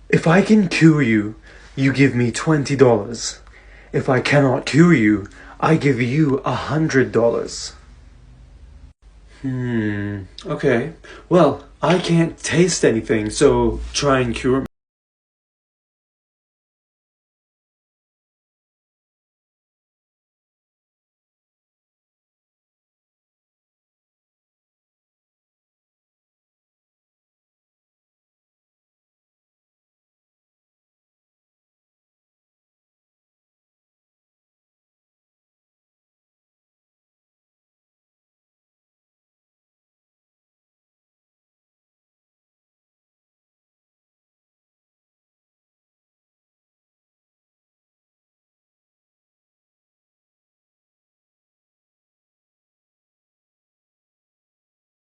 If I can cure you, you give me $20. If I cannot cure you, I give you $100. Okay. Well, I can't taste anything, so try and cure me.